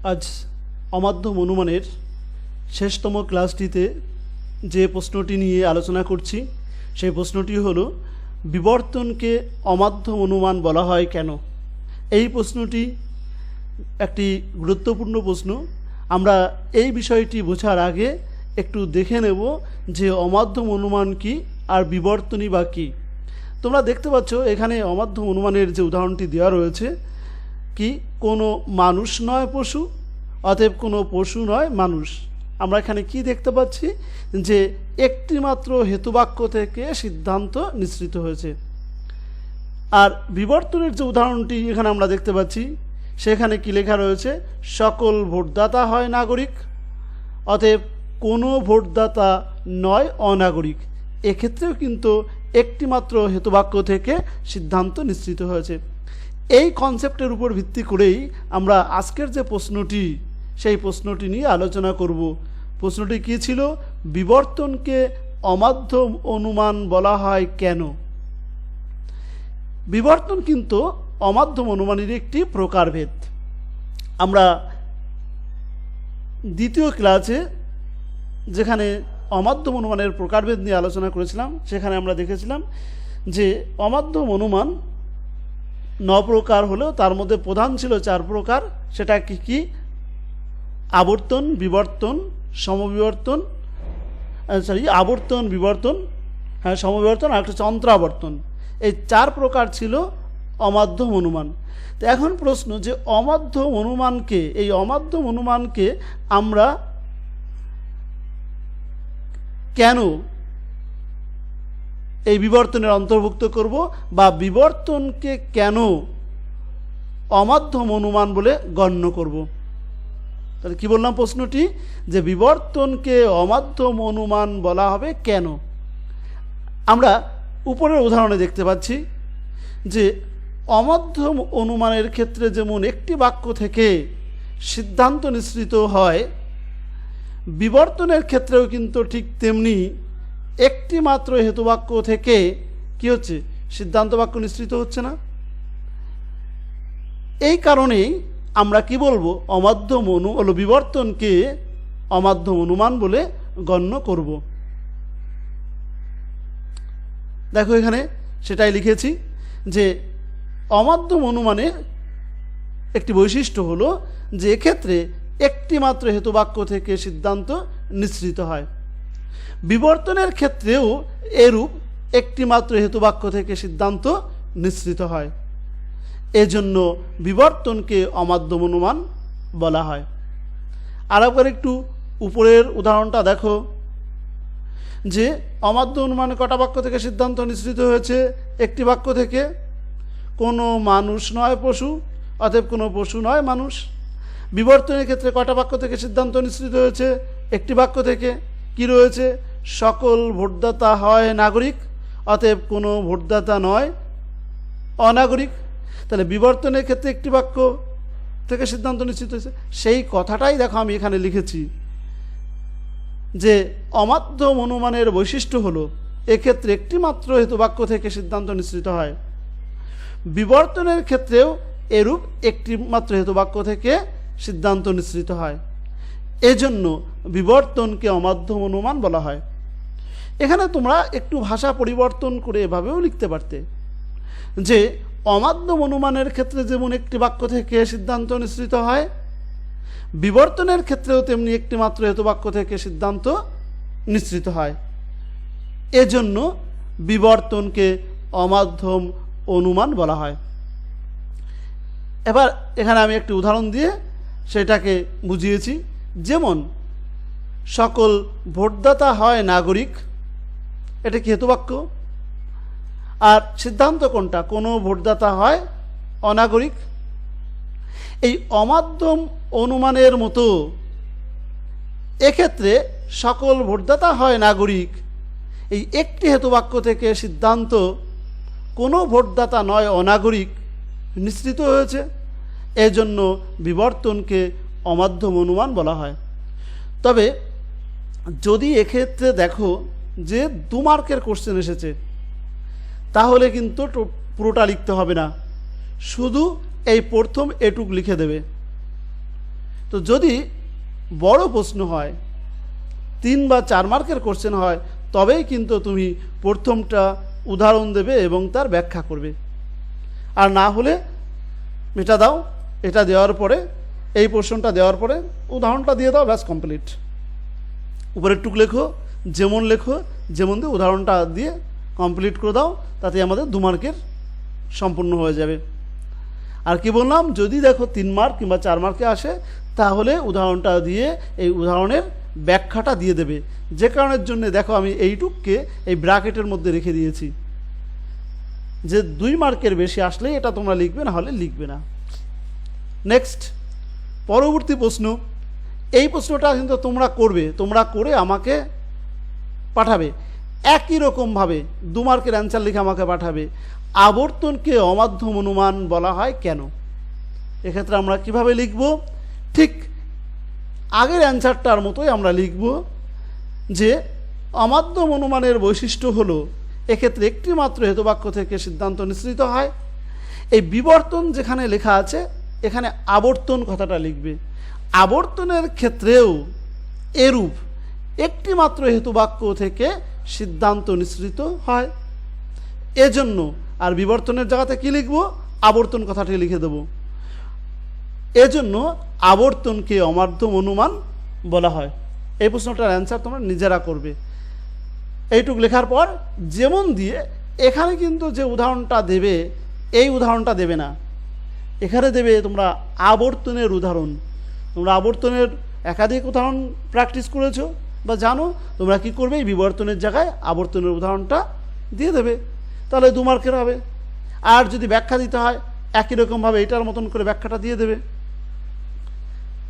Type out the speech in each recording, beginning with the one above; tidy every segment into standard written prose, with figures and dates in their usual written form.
আজ অমাধ্যম অনুমানের শেষতম ক্লাসটিতে যে প্রশ্নটি নিয়ে আলোচনা করছি সেই প্রশ্নটি হলো বিবর্তনকে অমাধ্যম অনুমান বলা হয় কেন। এই প্রশ্নটি একটি গুরুত্বপূর্ণ প্রশ্ন। আমরা এই বিষয়টি বোঝার আগে একটু দেখে নেব যে অমাধ্যম অনুমান কি আর বিবর্তনই বা কী। তোমরা দেখতে পাচ্ছ এখানে অমাধ্যম অনুমানের যে উদাহরণটি দেওয়া রয়েছে কি কোনো মানুষ নয় পশু, অতএব কোনো পশু নয় মানুষ। আমরা এখানে কি দেখতে পাচ্ছি যে একটি মাত্র হেতুবাক্য থেকে সিদ্ধান্ত নিঃসৃত হয়েছে। আর বিবর্তনের যে উদাহরণটি এখানে আমরা দেখতে পাচ্ছি সেখানে কি লেখা রয়েছে, সকল ভোটদাতা হয় নাগরিক, অতএব কোনো ভোটদাতা নয় অনাগরিক। এক্ষেত্রেও কিন্তু একটি মাত্র হেতুবাক্য থেকে সিদ্ধান্ত নিশ্চিত হয়েছে। এই কনসেপ্টের উপর ভিত্তি করেই আমরা আজকের যে প্রশ্নটি সেই প্রশ্নটি নিয়ে আলোচনা করব। প্রশ্নটি কী ছিল, বিবর্তনকে অমাধ্যম অনুমান বলা হয় কেন। বিবর্তন কিন্তু অমাধ্যম অনুমানের একটি প্রকারভেদ। আমরা দ্বিতীয় ক্লাসে যেখানে অমাধ্যম অনুমানের প্রকারভেদ নিয়ে আলোচনা করেছিলাম সেখানে আমরা দেখেছিলাম যে অমাধ্যম অনুমান 9 প্রকার হলেও তার মধ্যে প্রধান ছিল 4 প্রকার। সেটা কি কি? আবর্তন, বিবর্তন, সমবিবর্তন, আবর্তন, বিবর্তন, সমবিবর্তন, আর একটা অন্তরাবর্তন। এই 4 প্রকার ছিল অমাধ্যম অনুমান। তো এখন প্রশ্ন যে অমাধ্যম অনুমানকে, এই অমাধ্যম অনুমানকে আমরা কেন এই বিবর্তনের অন্তর্ভুক্ত করব, বা বিবর্তনকে কেন অমাধ্যম অনুমান বলে গণ্য করব। তাহলে কি বললাম প্রশ্নটি, যে বিবর্তনকে অমাধ্যম অনুমান বলা হবে কেন। আমরা উপরের উদাহরণে দেখতে পাচ্ছি যে অমাধ্যম অনুমানের ক্ষেত্রে যেমন একটি বাক্য থেকে সিদ্ধান্ত নিঃসৃত হয়, বিবর্তনের ক্ষেত্রেও কিন্তু ঠিক তেমনি একটি মাত্র হেতুবাক্য থেকে কি হচ্ছে, সিদ্ধান্ত বাক্য নিঃসৃত হচ্ছে না। এই কারণেই আমরা কি বলবো, অমাধ্যম বিবর্তনকে অমাধ্যম অনুমান বলে গণ্য করব। দেখো এখানে সেটাই লিখেছি যে অমাধ্যম অনুমানের একটি বৈশিষ্ট্য হলো যে এক্ষেত্রে একটি মাত্র হেতুবাক্য থেকে সিদ্ধান্ত নিঃসৃত হয়। বিবর্তনের ক্ষেত্রেও এরূপ একটি মাত্র হেতুবাক্য থেকে সিদ্ধান্ত নিঃসৃত হয়। এজন্য বিবর্তনকে অমাধ্যম অনুমান বলা হয়। আর একবার একটু উপরের উদাহরণটা দেখো যে অমাধ্যম অনুমানে কটা বাক্য থেকে সিদ্ধান্ত নিঃসৃত হয়েছে, একটি বাক্য থেকে। কোনো মানুষ নয় পশু, অতএব কোনো পশু নয় মানুষ। বিবর্তনের ক্ষেত্রে কটা বাক্য থেকে সিদ্ধান্ত নিঃসৃত হয়েছে, একটি বাক্য থেকে। কি রয়েছে, সকল ভোটদাতা হয় নাগরিক, অতএব কোনো ভোটদাতা নয় অনাগরিক। তাহলে বিবর্তনের ক্ষেত্রে একটি বাক্য থেকে সিদ্ধান্ত নিশ্চিত হয়েছে। সেই কথাটাই দেখো আমি এখানে লিখেছি যে অমাধ্যম অনুমানের বৈশিষ্ট্য হলো এক্ষেত্রে একটি মাত্র হেতুবাক্য থেকে সিদ্ধান্ত নিশ্চিত হয়। বিবর্তনের ক্ষেত্রেও এরূপ একটি মাত্র হেতুবাক্য থেকে সিদ্ধান্ত নিশ্চিত হয়। এজন্য বিবর্তনকে অমাধ্যম অনুমান বলা হয়। এখানে তোমরা একটু ভাষা পরিবর্তন করে এভাবেও লিখতে পারতে যে অমাধ্যম অনুমানের ক্ষেত্রে যেমন একটি বাক্য থেকে সিদ্ধান্ত নিঃসৃত হয়, বিবর্তনের ক্ষেত্রেও তেমনি একটি মাত্র হেতুবাক্য থেকে সিদ্ধান্ত নিঃসৃত হয়। এজন্য বিবর্তনকে অমাধ্যম অনুমান বলা হয়। এবার এখানে আমি একটি উদাহরণ দিয়ে সেটাকে বুঝিয়েছি। যেমন সকল ভোটদাতা হয় নাগরিক, এটা কি হেতুবাক্য। আর সিদ্ধান্ত কোনটা, কোনো ভোটদাতা হয় অনাগরিক। এই অমাধ্যম অনুমানের মতো এক্ষেত্রে সকল ভোটদাতা হয় নাগরিক, এই একটি হেতুবাক্য থেকে সিদ্ধান্ত কোনো ভোটদাতা নয় অনাগরিক নিঃসৃত হয়েছে। এজন্য বিবর্তনকে অমাধ্যম অনুমান বলা হয়। তবে যদি এক্ষেত্রে দেখো যে 2 মার্কের কোশ্চেন এসেছে, তাহলে কিন্তু পুরোটা লিখতে হবে না, শুধু এই প্রথম এটুক লিখে দেবে তো যদি বড় প্রশ্ন হয়, 3 বা 4 মার্কের কোশ্চেন হয়, তবেই কিন্তু তুমি প্রথমটা উদাহরণ দেবে এবং তার ব্যাখ্যা করবে। আর না হলে এটা দাও, এটা দেওয়ার পরে এই প্রশ্নটা দেওয়ার পরে উদাহরণটা দিয়ে দাও, ব্যাস কমপ্লিট। উপরের টুক লেখো, যেমন লেখো, যেমন দিয়ে উদাহরণটা দিয়ে কমপ্লিট করে দাও, তাতে আমাদের 2 মার্কের সম্পূর্ণ হয়ে যাবে। আর কি বললাম, যদি দেখো 3 মার্ক কিংবা 4 মার্কে আসে, তাহলে উদাহরণটা দিয়ে এই উদাহরণের ব্যাখ্যাটা দিয়ে দেবে। যে কারণের জন্য দেখো আমি এইটুককে এই ব্র্যাকেটের মধ্যে রেখে দিয়েছি, যে 2 মার্কের বেশি আসলে এটা তোমরা লিখবে, না হলে লিখবে না। নেক্সট, পরবর্তী প্রশ্ন। এই প্রশ্নটা কিন্তু তোমরা করবে, তোমরা করে আমাকে পাঠাবে একই রকমভাবে 2 মার্কের অ্যান্সার লিখে আমাকে পাঠাবে। আবর্তনকে অমাধ্যম অনুমান বলা হয় কেন? এক্ষেত্রে আমরা কিভাবে লিখব? ঠিক আগের অ্যান্সারটার মতোই আমরা লিখব যে অমাধ্যম অনুমানের বৈশিষ্ট্য হলো এক্ষেত্রে একটি মাত্র হেতুবাক্য থেকে সিদ্ধান্ত নিঃসৃত হয়। এই বিবর্তন যেখানে লেখা আছে, এখানে আবর্তন কথাটা লিখবে। আবর্তনের ক্ষেত্রেও এরূপ একটি মাত্র হেতুবাক্য থেকে সিদ্ধান্ত নিঃসৃত হয়, এজন্য। আর বিবর্তনের জায়গাতে কি লিখব? আবর্তন কথাটি লিখে দেব। এজন্য আবর্তনকে অমাধ্যম অনুমান বলা হয়। এই প্রশ্নটার অ্যান্সার তোমরা নিজেরা করবে। এইটুক লেখার পর যেমন দিয়ে, এখানে কিন্তু যে উদাহরণটা দেবে এই উদাহরণটা দেবে না, এখানে দেবে তোমরা আবর্তনের উদাহরণ। তোমরা আবর্তনের একাধিক উদাহরণ প্র্যাকটিস করেছো বা জানো, তোমরা কি করবে? এই বিবর্তনের জায়গায় আবর্তনের উদাহরণটা দিয়ে দেবে, তাহলে 2 মার্কের হবে। আর যদি ব্যাখ্যা দিতে হয়, একই রকমভাবে এটার মতন করে ব্যাখ্যাটা দিয়ে দেবে।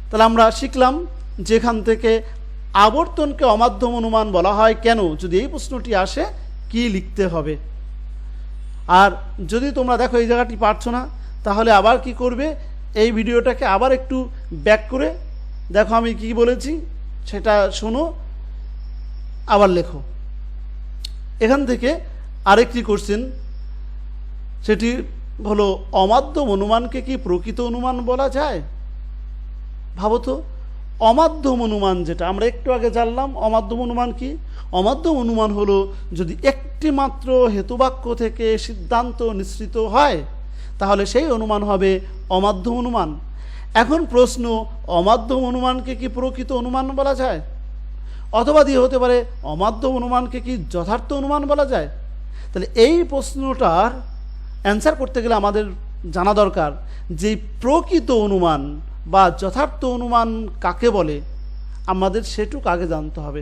তাহলে আমরা শিখলাম যেখান থেকে আবর্তনকে অমাধ্যম অনুমান বলা হয় কেন, যদি এই প্রশ্নটি আসে কি লিখতে হবে। আর যদি তোমরা দেখো এই জায়গাটি পারছো না, তাহলে আবার কি করবে? এই ভিডিওটাকে আবার একটু ব্যাক করে দেখো আমি কি বলেছি, সেটা শোনো, আবার লেখো। এখান থেকে আরেকটি কোশ্চেন, সেটি হলো অমাধ্যম অনুমানকে কি প্রকৃত অনুমান বলা যায়? ভাবো তো, অমাধ্যম অনুমান যেটা আমরা একটু আগে জানলাম, অমাধ্যম অনুমান কি? অমাধ্যম অনুমান হলো যদি একটি মাত্র হেতুবাক্য থেকে সিদ্ধান্ত নিঃসৃত হয়, তাহলে সেই অনুমান হবে অমাধ্যম অনুমান। এখন প্রশ্ন, অমাধ্যম অনুমানকে কি প্রকৃত অনুমান বলা যায়? অথবা দিয়ে হতে পারে অমাধ্যম অনুমানকে কি যথার্থ অনুমান বলা যায়? তাহলে এই প্রশ্নটার অ্যান্সার করতে গেলে আমাদের জানা দরকার যে প্রকৃত অনুমান বা যথার্থ অনুমান কাকে বলে, আমাদের সেটুকু আগে জানতে হবে।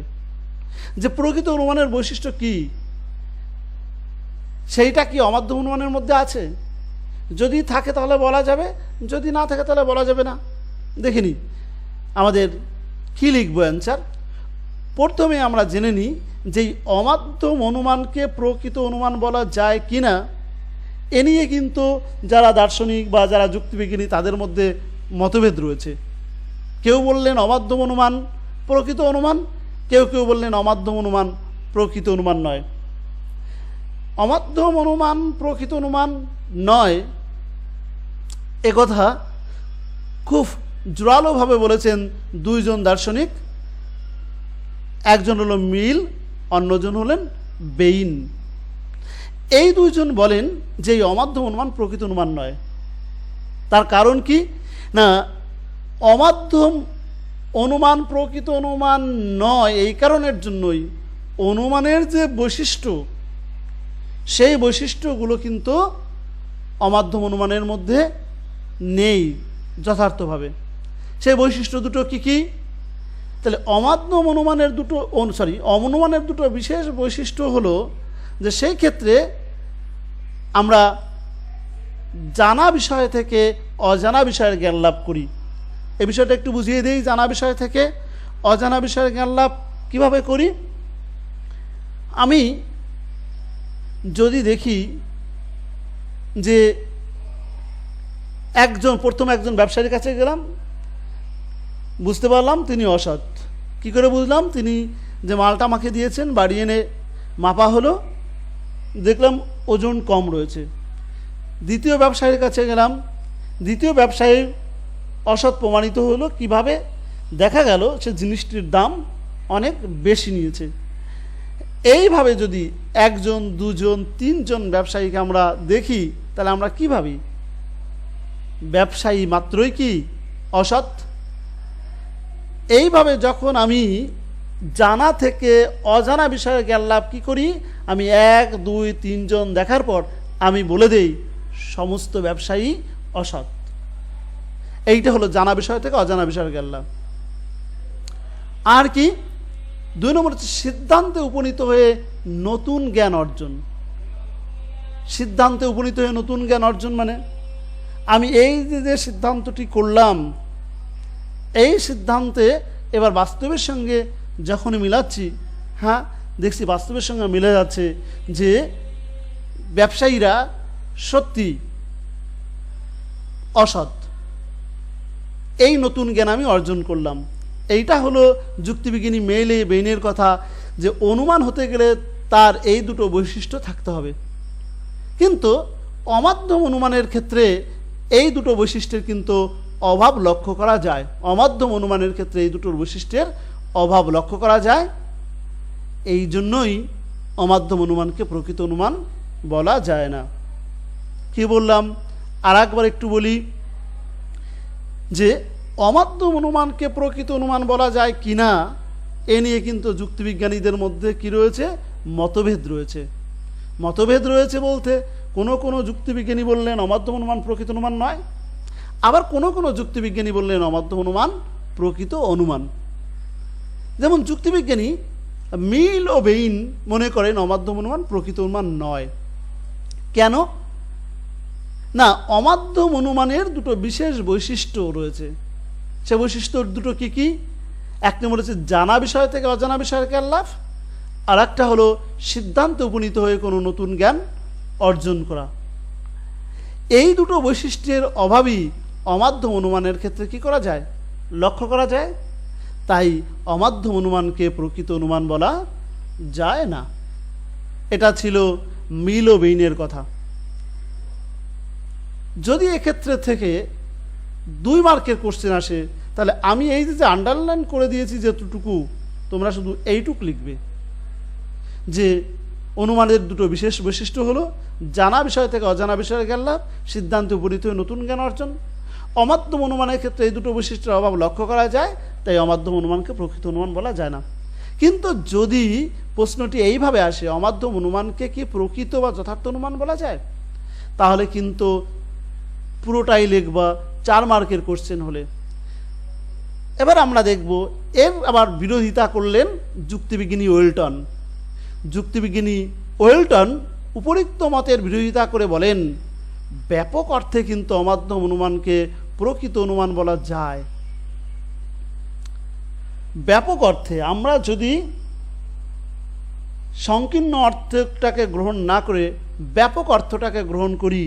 যে প্রকৃত অনুমানের বৈশিষ্ট্য কি, সেইটা কি অমাধ্যম অনুমানের মধ্যে আছে? যদি থাকে তাহলে বলা যাবে, যদি না থাকে তাহলে বলা যাবে না। দেখিনি আমাদের কি লিখবো অ্যান্সার। প্রথমে আমরা জেনে নিই যে অমাধ্যম অনুমানকে প্রকৃত অনুমান বলা যায় কি না, এ নিয়ে কিন্তু যারা দার্শনিক বা যারা যুক্তিবিজ্ঞানী তাদের মধ্যে মতভেদ রয়েছে। কেউ বললেন অমাধ্যম অনুমান প্রকৃত অনুমান, কেউ কেউ বললেন অমাধ্যম অনুমান প্রকৃত অনুমান নয়। অমাধ্যম অনুমান প্রকৃত অনুমান নয়, একথা খুব জোরালোভাবে বলেছেন 2 জন দার্শনিক। একজন হলো মিল, অন্যজন হলেন বেইন। এই 2 জন বলেন যে এই অমাধ্যম অনুমান প্রকৃত অনুমান নয়। তার কারণ কি না, অমাধ্যম অনুমান প্রকৃত অনুমান নয় এই কারণের জন্যই, অনুমানের যে বৈশিষ্ট্য, সেই বৈশিষ্ট্যগুলো কিন্তু অমাধ্যম অনুমানের মধ্যে নেই যথার্থভাবে। সেই বৈশিষ্ট্য দুটো কি কি? তাহলে অমাধ্যম অনুমানের অনুমানের দুটো বিশেষ বৈশিষ্ট্য হলো যে সেই ক্ষেত্রে আমরা জানা বিষয় থেকে অজানা বিষয়ের জ্ঞান লাভ করি। এই বিষয়টা একটু বুঝিয়ে দিই। জানা বিষয় থেকে অজানা বিষয়ের জ্ঞান লাভ কীভাবে করি? আমি যদি দেখি যে প্রথমে একজন ব্যবসায়ীর কাছে গেলাম, বুঝতে পারলাম তিনি অসৎ। কি করে বুঝলাম? তিনি যে মালটা আমাকে দিয়েছেন, বাড়ি এনে মাপা হলো, দেখলাম ওজন কম রয়েছে। দ্বিতীয় ব্যবসায়ীর কাছে গেলাম, দ্বিতীয় ব্যবসায়ী অসৎ প্রমাণিত হলো কিভাবে? দেখা গেল সে জিনিসটির দাম অনেক বেশি নিয়েছে। এইভাবে যদি একজন, দুজন, তিনজন ব্যবসায়ীকে আমরা দেখি, তাহলে আমরা কি ভাবি? ব্যবসায়ী মাত্রই কি অসৎ? এইভাবে যখন আমি জানা থেকে অজানা বিষয়ে জ্ঞান লাভ কি করি, আমি 1, 2, 3 জন দেখার পর আমি বলে দেই সমস্ত ব্যবসায়ী অসৎ। এইটা হলো জানা বিষয় থেকে অজানা বিষয়ের জ্ঞান লাভ। আর কি? 2 নম্বর হচ্ছে সিদ্ধান্তে উপনীত হয়ে নতুন জ্ঞান অর্জন। সিদ্ধান্তে উপনীত হয়ে নতুন জ্ঞান অর্জন মানে আমি এই যে সিদ্ধান্তটি করলাম, এই সিদ্ধান্তে এবার বাস্তবের সঙ্গে যখনই মিলাচ্ছি, হ্যাঁ দেখছি বাস্তবের সঙ্গে মিলে যাচ্ছে যে ব্যবসায়ীরা সত্যি অসৎ। এই নতুন জ্ঞান আমি অর্জন করলাম। এইটা হলো যুক্তিবিজ্ঞানী মেইলে বেইনের কথা, যে অনুমান হতে গেলে তার এই দুটো বৈশিষ্ট্য থাকতে হবে। কিন্তু অমাধ্যম অনুমানের ক্ষেত্রে এই দুটো বৈশিষ্ট্যের কিন্তু অভাব লক্ষ্য করা যায়। অমাধ্যম অনুমানের ক্ষেত্রে এই দুটোর বৈশিষ্ট্যের অভাব লক্ষ্য করা যায়। এই জন্যই অমাধ্যম অনুমানকে প্রকৃত অনুমান বলা যায় না। কি বললাম? আর একবার একটু বলি যে অমাধ্যম অনুমানকে প্রকৃত অনুমান বলা যায় কি না, এ নিয়ে কিন্তু যুক্তিবিজ্ঞানীদের মধ্যে কি রয়েছে? মতভেদ রয়েছে। মতভেদ রয়েছে বলতে কোনো যুক্তিবিজ্ঞানী বললেন অমাধ্যম অনুমান প্রকৃত অনুমান নয়, আবার কোনো যুক্তিবিজ্ঞানী বললেন অমাধ্যম অনুমান প্রকৃত অনুমান। যেমন যুক্তিবিজ্ঞানী মিল ও বেইন মনে করেন অমাধ্যম অনুমান প্রকৃত অনুমান নয়। কেন? না, অমাধ্যম অনুমানের দুটো বিশেষ বৈশিষ্ট্য রয়েছে। সে বৈশিষ্ট্য দুটো কি কি? 1 নম্বর হচ্ছে জানা বিষয় থেকে অজানা বিষয়ের জ্ঞান লাভ, আর একটা হলো সিদ্ধান্তে উপনীত হয়ে কোনো নতুন জ্ঞান অর্জন করা। এই দুটো বৈশিষ্ট্যের অভাবই অমাধ্যম অনুমানের ক্ষেত্রে কি করা যায়? লক্ষ্য করা যায়। তাই অমাধ্যম অনুমানকে প্রকৃত অনুমান বলা যায় না। এটা ছিল মিল ও বেইনের কথা। যদি এক্ষেত্রে থেকে 2 মার্কের কোশ্চেন আসে, তাহলে আমি এই যে আন্ডারলাইন করে দিয়েছি যেটুকু, তোমরা শুধু এইটুকু লিখবে যে অনুমানের দুটো বিশেষ বৈশিষ্ট্য হলো জানা বিষয় থেকে অজানা বিষয়ের জ্ঞান লাভ, সিদ্ধান্তে উপনীত হয়ে নতুন জ্ঞান অর্জন। অমাধ্যম অনুমানের ক্ষেত্রে এই দুটো বৈশিষ্ট্যের অভাব লক্ষ্য করা যায়, তাই অমাধ্যম অনুমানকে প্রকৃত অনুমান বলা যায় না। কিন্তু যদি প্রশ্নটি এইভাবে আসে, অমাধ্যম অনুমানকে কি প্রকৃত বা যথার্থ অনুমান বলা যায়, তাহলে কিন্তু পুরোটাই লিখবা 4 মার্কের কোশ্চেন হলে। এবার আমরা দেখব এর আবার বিরোধিতা করলেন যুক্তিবিজ্ঞানী ওয়েলটন। যুক্তিবিজ্ঞানী ওয়েলটন উপরিক্ত মতের বিরোধিতা করে বলেন ব্যাপক অর্থে কিন্তু অমাধ্যম অনুমানকে প্রকৃত অনুমান বলা যায়। ব্যাপক অর্থে আমরা যদি সংকীর্ণ অর্থটাকে গ্রহণ না করে ব্যাপক অর্থটাকে গ্রহণ করি,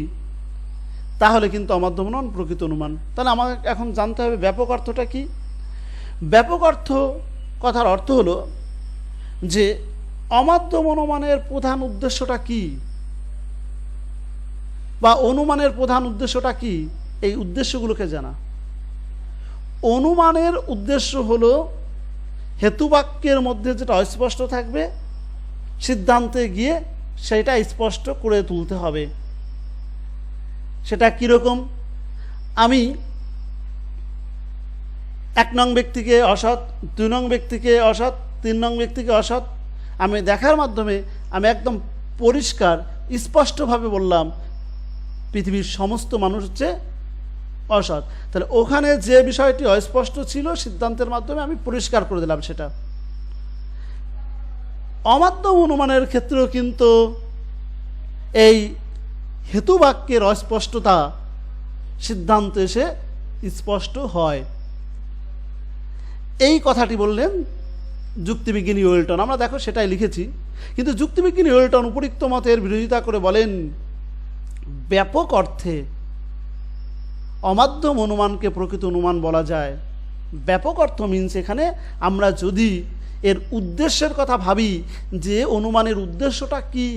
তাহলে কিন্তু অমাধ্যম অনুমান প্রকৃত অনুমান। তাহলে আমাকে এখন জানতে হবে ব্যাপক অর্থটা কি। ব্যাপক অর্থ কথার অর্থ হলো যে অমাধ্যম অনুমানের প্রধান উদ্দেশ্যটা কি, বা অনুমানের প্রধান উদ্দেশ্যটা কি, এই উদ্দেশ্যগুলোকে জানা। অনুমানের উদ্দেশ্য হলো হেতুবাক্যের মধ্যে যেটা অস্পষ্ট থাকবে, সিদ্ধান্তে গিয়ে সেটা স্পষ্ট করে তুলতে হবে। সেটা কীরকম? আমি 1 নং ব্যক্তিকে অসৎ, 2 নং ব্যক্তিকে অসৎ, 3 নং ব্যক্তিকে অসৎ আমি দেখার মাধ্যমে আমি একদম পরিষ্কার স্পষ্টভাবে বললাম পৃথিবীর সমস্ত মানুষ হচ্ছে অসৎ। তাহলে ওখানে যে বিষয়টি অস্পষ্ট ছিল সিদ্ধান্তের মাধ্যমে আমি পরিষ্কার করে দিলাম সেটা। অমাধ্যম অনুমানের ক্ষেত্রেও কিন্তু এই হেতুবাক্যের অস্পষ্টতা সিদ্ধান্তে এসে স্পষ্ট হয়। এই কথাটি বললেন যুক্তিবিজ্ঞানী ওয়েলটন। আমরা দেখো সেটাই লিখেছি। কিন্তু যুক্তিবিজ্ঞানী ওয়েলটন উপরিক্ত মতের বিরোধিতা করে বলেন ব্যাপক অর্থে অমাধ্যম অনুমানকে প্রকৃত অনুমান বলা যায়। ব্যাপক অর্থ মিনস এখানে আমরা যদি এর উদ্দেশ্যের কথা ভাবি যে অনুমানের উদ্দেশ্যটা কি,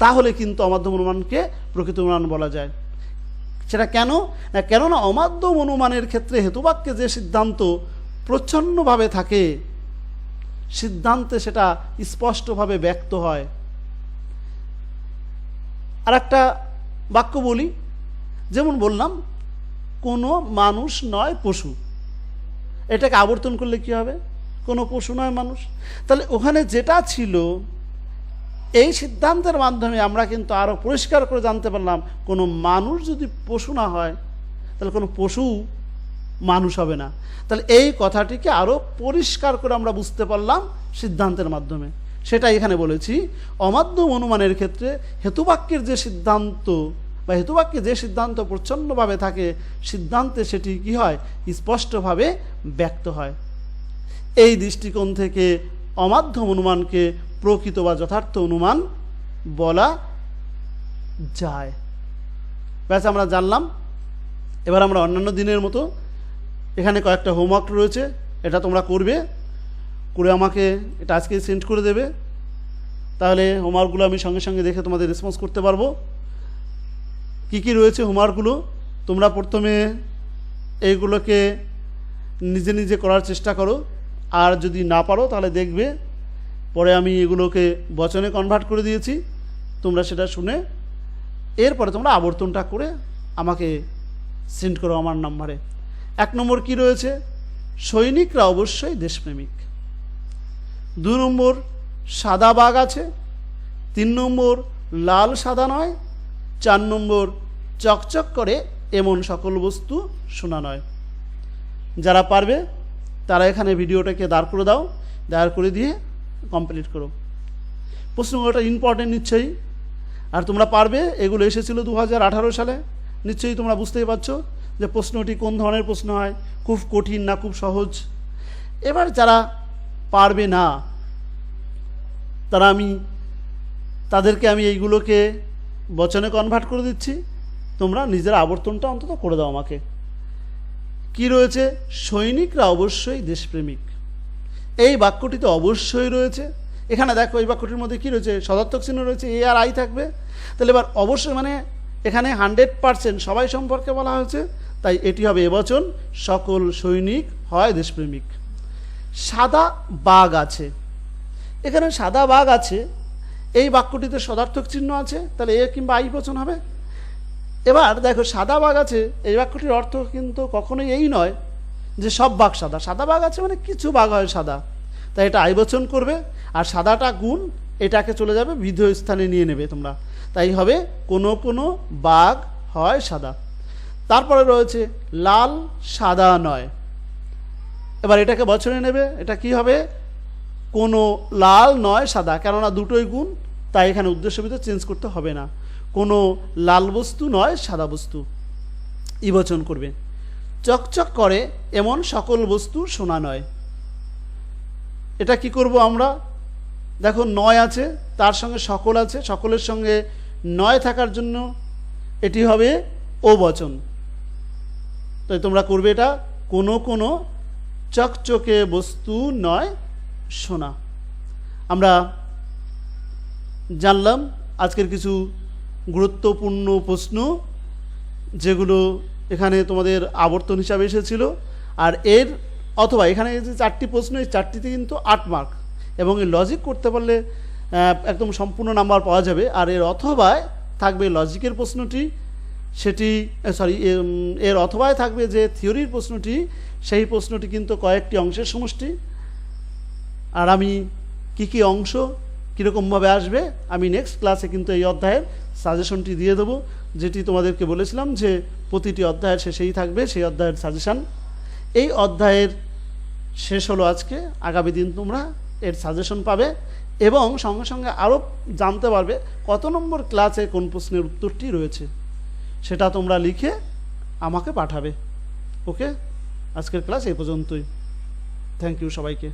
তাহলে কিন্তু অমাধ্যম অনুমানকে প্রকৃত অনুমান বলা যায়। সেটা কেন না, কেননা অমাধ্যম অনুমানের ক্ষেত্রে হেতুবাক্যে যে সিদ্ধান্ত প্রচ্ছন্নভাবে থাকে, সিদ্ধান্তে সেটা স্পষ্টভাবে ব্যক্ত হয়। আর একটা বাক্য বলি, যেমন বললাম কোনো মানুষ নয় পশু, এটাকে আবর্তন করলে কি হবে? কোনো পশু নয় মানুষ। তাহলে ওখানে যেটা ছিল, এই সিদ্ধান্তের মাধ্যমে আমরা কিন্তু আরও পরিষ্কার করে জানতে পারলাম কোনো মানুষ যদি পশু না হয় তাহলে কোনো পশু মানুষ হবে না। তাহলে এই কথাটিকে আরও পরিষ্কার করে আমরা বুঝতে পারলাম সিদ্ধান্তের মাধ্যমে। সেটা এখানে বলেছি, অমাধ্যম অনুমানের ক্ষেত্রে হেতুবাক্যের যে সিদ্ধান্ত বা হেতুবাক্যে যে সিদ্ধান্ত প্রচ্ছন্নভাবে থাকে, সিদ্ধান্তে সেটি কি হয়? স্পষ্টভাবে ব্যক্ত হয়। এই দৃষ্টিকোণ থেকে অমাধ্যম অনুমানকে প্রকৃত বা যথার্থ অনুমান বলা যায়। ব্যাস আমরা জানলাম। এবার আমরা অন্যান্য দিনের মতো এখানে কয়েকটা হোমওয়ার্ক রয়েছে, এটা তোমরা করবে, করে আমাকে এটা আজকে সেন্ড করে দেবে। তাহলে হোমওয়ার্কগুলো আমি সঙ্গে সঙ্গে দেখে তোমাদের রেসপন্স করতে পারবো। কি কি রয়েছে হোমওয়ার্কগুলো? তোমরা প্রথমে এইগুলোকে নিজে নিজে করার চেষ্টা করো, আর যদি না পারো তাহলে দেখবে পরে আমি এগুলোকে বচনে কনভার্ট করে দিয়েছি, তোমরা সেটা শুনে এরপরে তোমরা আবর্তনটা করে আমাকে সেন্ড করো আমার নাম্বারে। 1 নম্বর কি রয়েছে? সৈনিকরা অবশ্যই দেশপ্রেমিক। 2 নম্বর সাদা বাঘ আছে। 3 নম্বর লাল সাদা নয়। 4 নম্বর চকচক করে এমন সকল বস্তু সোনা নয়। যারা পারবে তারা এখানে ভিডিওটাকে দাঁড় করে দাও, দাঁড় করে দিয়ে কমপ্লিট করো। প্রশ্নগুলোটা ইম্পর্টেন্ট নিশ্চয়ই, আর তোমরা পারবে। এগুলো এসেছিল 2018 সালে, নিশ্চয়ই তোমরা বুঝতেই পারছো যে প্রশ্নটি কোন ধরনের প্রশ্ন হয়, খুব কঠিন না খুব সহজ। এবার যারা পারবে না তাদেরকে আমি এইগুলোকে বচনে কনভার্ট করে দিচ্ছি, তোমরা নিজের আবর্তনটা অন্তত করে দাও আমাকে। কি রয়েছে? সৈনিকরা অবশ্যই দেশপ্রেমিক। এই বাক্যটিতে অবশ্যই রয়েছে। এখানে দেখো এই বাক্যটির মধ্যে কি রয়েছে? সদার্থক চিহ্ন রয়েছে, এ আর আই থাকবে। তাহলে এবার অবশ্যই মানে এখানে 100% সবাই সম্পর্কে বলা হয়েছে, তাই এটি হবে এবচন, সকল সৈনিক হয় দেশপ্রেমিক। সাদা বাঘ আছে, এখানে সাদা বাঘ আছে, এই বাক্যটিতে সদার্থক চিহ্ন আছে, তাহলে এ কিংবা আই বচন হবে। এবার দেখো সাদা বাঘ আছে, এই বাক্যটির অর্থ কিন্তু কখনোই এই নয় যে সব বাঘ সাদা। সাদা বাঘ আছে মানে কিছু বাঘ হয় সাদা, তাই এটা আই বচন করবে। আর সাদাটা গুণ, এটাকে চলে যাবে বিধেয় স্থানে নিয়ে নেবে তোমরা, তাই হবে কোনো কোনো বাঘ হয় সাদা। তারপরে রয়েছে লাল সাদা নয়, এবার এটাকে বচনে নেবে, এটা কি হবে? কোনো লাল নয় সাদা, কেননা দুটোই গুণ, তাই এখানে উদ্দেশ্যবিধ চেঞ্জ করতে হবে না। কোনো লাল বস্তু নয় সাদা বস্তু, ই বচন করবে। চকচক করে এমন সকল বস্তু সোনা নয়, এটা কি করব আমরা? দেখো নয় আছে, তার সঙ্গে সকল আছে, সকলের সঙ্গে নয় থাকার জন্য এটি হবে ও বচন, তাই তোমরা করবে এটা, কোনো কোনো চকচকে বস্তু নয় সোনা। আমরা জানলাম আজকের কিছু গুরুত্বপূর্ণ প্রশ্ন, যেগুলো এখানে তোমাদের আবর্তন হিসাবে এসেছিল। আর এর অথবা এখানে যে 4টি প্রশ্ন, এই 4টিতে কিন্তু 8 মার্ক, এবং এই লজিক করতে পারলে একদম সম্পূর্ণ নাম্বার পাওয়া যাবে। আর এর অথবায় থাকবে লজিকের প্রশ্নটি, সেটি এর অথবায় থাকবে যে থিওরির প্রশ্নটি, সেই প্রশ্নটি কিন্তু কয়েকটি অংশের সমষ্টি। আর আমি কি কি অংশ কীরকমভাবে আসবে আমি নেক্সট ক্লাসে কিন্তু এই অধ্যায়ের সাজেশনটি দিয়ে দেবো, যেটি তোমাদেরকে বলেছিলাম যে প্রতিটি অধ্যায়ের শেষেই থাকবে সেই অধ্যায়ের সাজেশান। এই অধ্যায়ের শেষ হলো আজকে, আগামী দিন তোমরা এর সাজেশন পাবে এবং সঙ্গে সঙ্গে আরও জানতে পারবে কত নম্বর ক্লাসে কোন প্রশ্নের উত্তরটি রয়েছে, সেটা তোমরা লিখে আমাকে পাঠাবে। ওকে, আজকের ক্লাস এই পর্যন্তই। থ্যাংক ইউ সবাইকে।